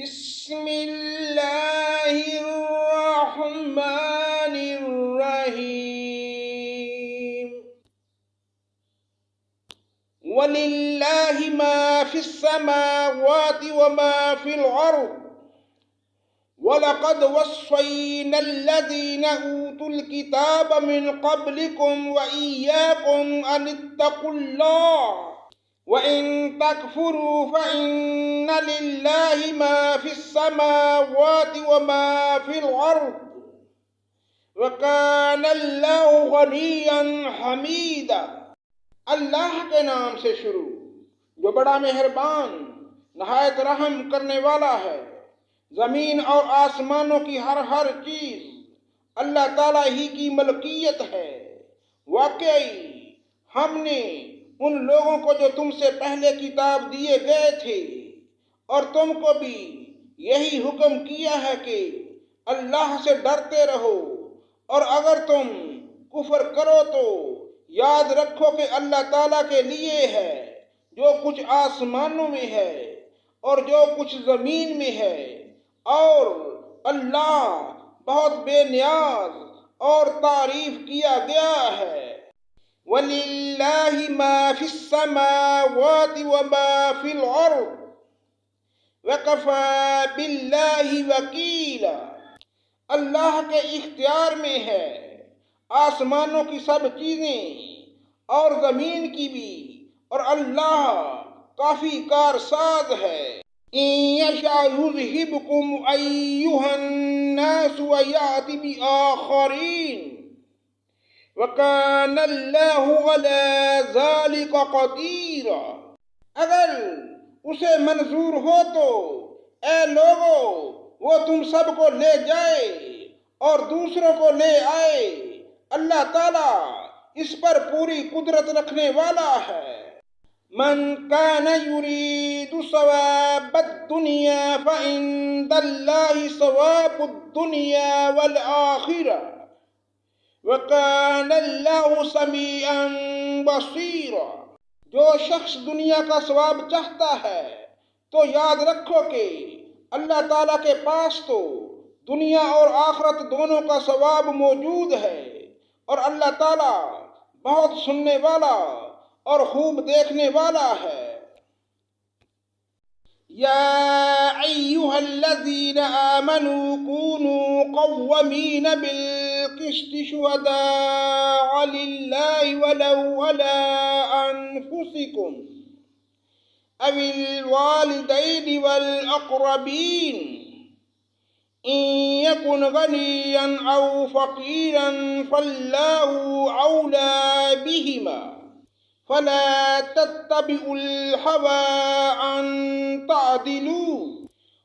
بسم اللہ الرحمن الرحیم وَلِلَّهِ مَا فِي السَّمَاوَاتِ وَمَا فِي الْأَرْضِ وَلَقَدْ وَصَّيْنَا الَّذِينَ أُوتُوا الْكِتَابَ مِنْ قَبْلِكُمْ وَإِيَّاكُمْ أَنِ اتَّقُوا اللَّهَ وَإِن تَكْفُرُوا فَإِنَّ لِلَّهِ مَا فِي السَّمَاوَاتِ وَمَا فِي الْأَرْضِ وَكَانَ اللَّهُ غَنِيًّا حَمِيدًا۔ اللہ کے نام سے شروع جو بڑا مہربان نہایت رحم کرنے والا ہے۔ زمین اور آسمانوں کی ہر چیز اللہ تعالیٰ ہی کی ملکیت ہے۔ واقعی ہم نے ان لوگوں کو جو تم سے پہلے کتاب دیے گئے تھے اور تم کو بھی یہی حکم کیا ہے کہ اللہ سے ڈرتے رہو، اور اگر تم کفر کرو تو یاد رکھو کہ اللہ تعالیٰ کے لیے ہے جو کچھ آسمانوں میں ہے اور جو کچھ زمین میں ہے، اور اللہ بہت بے نیاز اور تعریف کیا گیا ہے۔ وَلِلَّهِ مَا فِي السَّمَاوَاتِ وَمَا فِي الْأَرْضِ وَكَفَى بِاللَّهِ وَكِيلًا۔ اللہ کے اختیار میں ہے آسمانوں کی سب چیزیں اور زمین کی بھی، اور اللہ کافی کارساز ہے۔ إِن يَشَأْ يُذْهِبْكُمْ أَيُّهَا النَّاسُ وَيَأْتِ بِآخَرِينَ وَكَانَ اللَّهُ عَلَى ذَلِكَ قَدِيرًا۔ اگر اسے منظور ہو تو اے لوگو وہ تم سب کو لے جائے اور دوسروں کو لے آئے، اللہ تعالیٰ اس پر پوری قدرت رکھنے والا ہے۔ من كان يريد ثواب الدنيا فعند الله ثواب الدنيا والآخرة وكان الله سميعا بصيرا۔ جو شخص دنیا کا ثواب چاہتا ہے تو یاد رکھو کہ اللہ تعالیٰ کے پاس تو دنیا اور آخرت دونوں کا ثواب موجود ہے، اور اللہ تعالیٰ بہت سننے والا اور خوب دیکھنے والا ہے۔ یا ایھا الذین آمنوا کونوا قوامین بالقسط شہداء للہ ولو علی انفسکم او الوالدین والاقربین ان یکن غنیا او فقیرا فاللہ اولی بہما فلا تتبعوا الهوى أن تعدلوا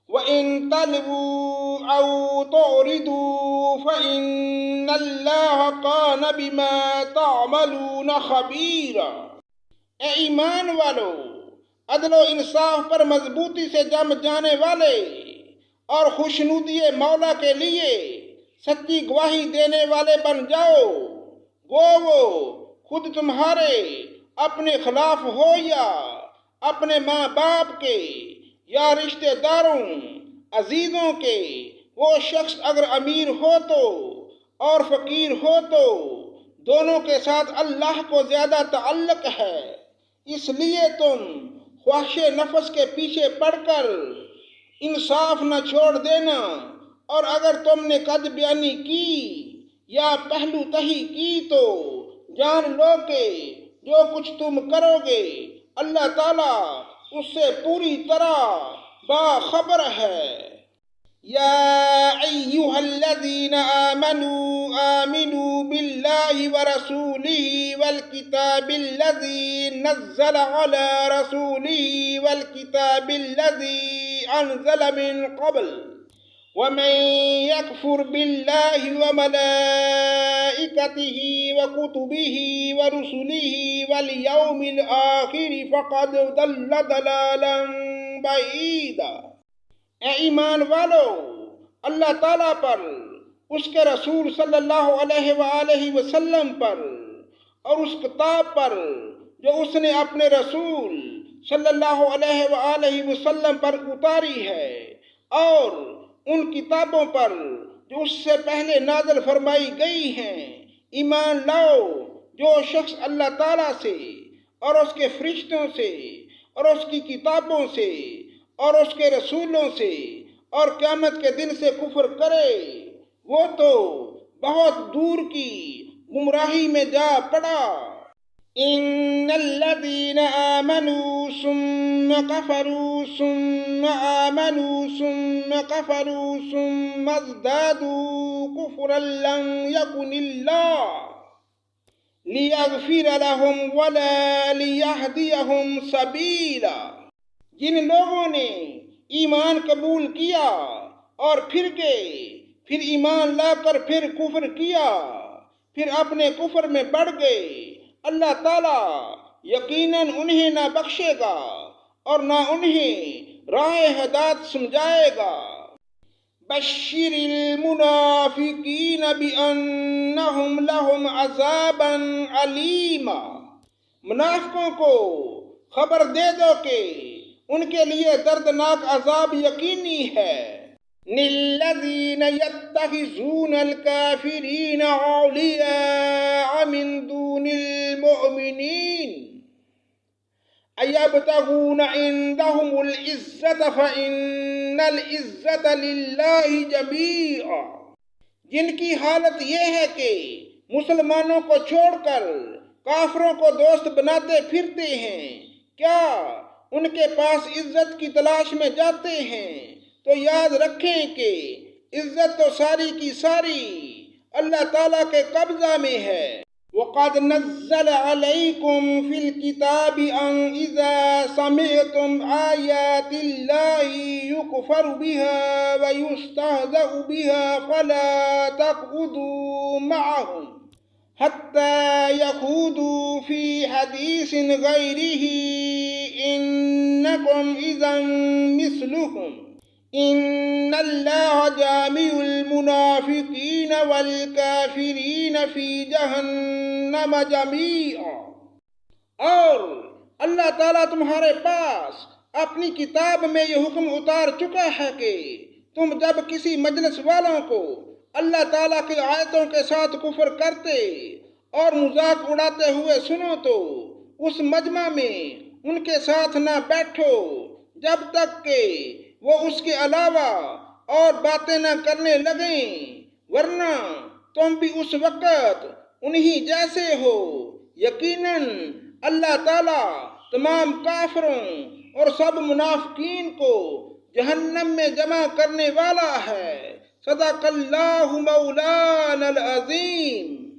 وإن تلووا أو تعرضوا فإن الله كان بما تعملون خبيرا۔ اے ایمان والو، عدل و انصاف پر مضبوطی سے جم جانے والے اور خوشنودی مولا کے لیے سچی گواہی دینے والے بن جاؤ، وہ خود تمہارے اپنے خلاف ہو یا اپنے ماں باپ کے یا رشتہ داروں عزیزوں کے۔ وہ شخص اگر امیر ہو تو اور فقیر ہو تو دونوں کے ساتھ اللہ کو زیادہ تعلق ہے، اس لیے تم خواہش نفس کے پیچھے پڑ کر انصاف نہ چھوڑ دینا، اور اگر تم نے قد بیانی کی یا پہلو تہی کی تو جان لو کہ جو کچھ تم کرو گے اللہ تعالیٰ اس سے پوری طرح باخبر ہے۔ یا ایھا الذین آمنوا باللہ ورسولہ والکتاب الذی نزل علی رسولہ والکتاب الذی انزل من قبل ومن يكفر بالله وملائكته وكتبه ورسله واليوم الآخر فقد ضل ضلالا بعيدا۔ اے ایمان والو، اللہ تعالیٰ پر، اس کے رسول صلی اللہ علیہ وآلہ وسلم پر اور اس کتاب پر جو اس نے اپنے رسول صلی اللہ علیہ وآلہ وسلم پر اتاری ہے، اور ان کتابوں پر جو اس سے پہلے نازل فرمائی گئی ہیں ایمان لاؤ۔ جو شخص اللہ تعالیٰ سے اور اس کے فرشتوں سے اور اس کی کتابوں سے اور اس کے رسولوں سے اور قیامت کے دن سے کفر کرے وہ تو بہت دور کی گمراہی میں جا پڑا۔ ان الذين آمنوا ثم كفروا ثم آمنوا ثم كفروا ثم ازدادوا كفرا لن يكن الله ليغفر لهم ولا ليهديهم سبيلا۔ جن لوگوں نے ایمان قبول کیا اور پھر گئے، پھر ایمان لا کر پھر کفر کیا، پھر اپنے کفر میں بڑھ گئے، اللہ تعالیٰ یقیناً انہیں نہ بخشے گا اور نہ انہیں راہ ہدایت سمجھائے گا۔ بشر المنافقین بأنہم لہم عذابا علیما۔ منافقوں کو خبر دے دو کہ ان کے لیے دردناک عذاب یقینی ہے۔ الذین یتخذون الکافرین اولیاء من دون المؤمنین ایبتغون عندهم العزت فإن العزت للہ جمیعا۔ جن کی حالت یہ ہے کہ مسلمانوں کو چھوڑ کر کافروں کو دوست بناتے پھرتے ہیں، کیا ان کے پاس عزت کی تلاش میں جاتے ہیں تو یاد رکھیں کہ عزت تو ساری کی ساری اللہ تعالیٰ کے قبضہ میں ہے۔ وَقَدْ نَزَّلَ عَلَيْكُمْ فِي الْكِتَابِ أَنْ إِذَا سَمِعْتُمْ آيَاتِ اللَّهِ يُكْفَرُ بِهَا وَيُسْتَهْزَأُ بِهَا فَلَا تَقْعُدُوا مَعَهُمْ حَتَّى يَخُوضُوا فِي حَدِيثٍ غَيْرِهِ إِنَّكُمْ إِذًا مِثْلُهُمْ ان اللہ جامع المنافقین والکافرین فی جہنم جمیعا۔ اور اللہ تعالیٰ تمہارے پاس اپنی کتاب میں یہ حکم اتار چکا ہے کہ تم جب کسی مجلس والوں کو اللہ تعالیٰ کی آیتوں کے ساتھ کفر کرتے اور مذاق اڑاتے ہوئے سنو تو اس مجمع میں ان کے ساتھ نہ بیٹھو جب تک کہ وہ اس کے علاوہ اور باتیں نہ کرنے لگیں، ورنہ تم بھی اس وقت انہی جیسے ہو۔ یقیناً اللہ تعالیٰ تمام کافروں اور سب منافقین کو جہنم میں جمع کرنے والا ہے۔ صدق اللہ مولانا العظیم۔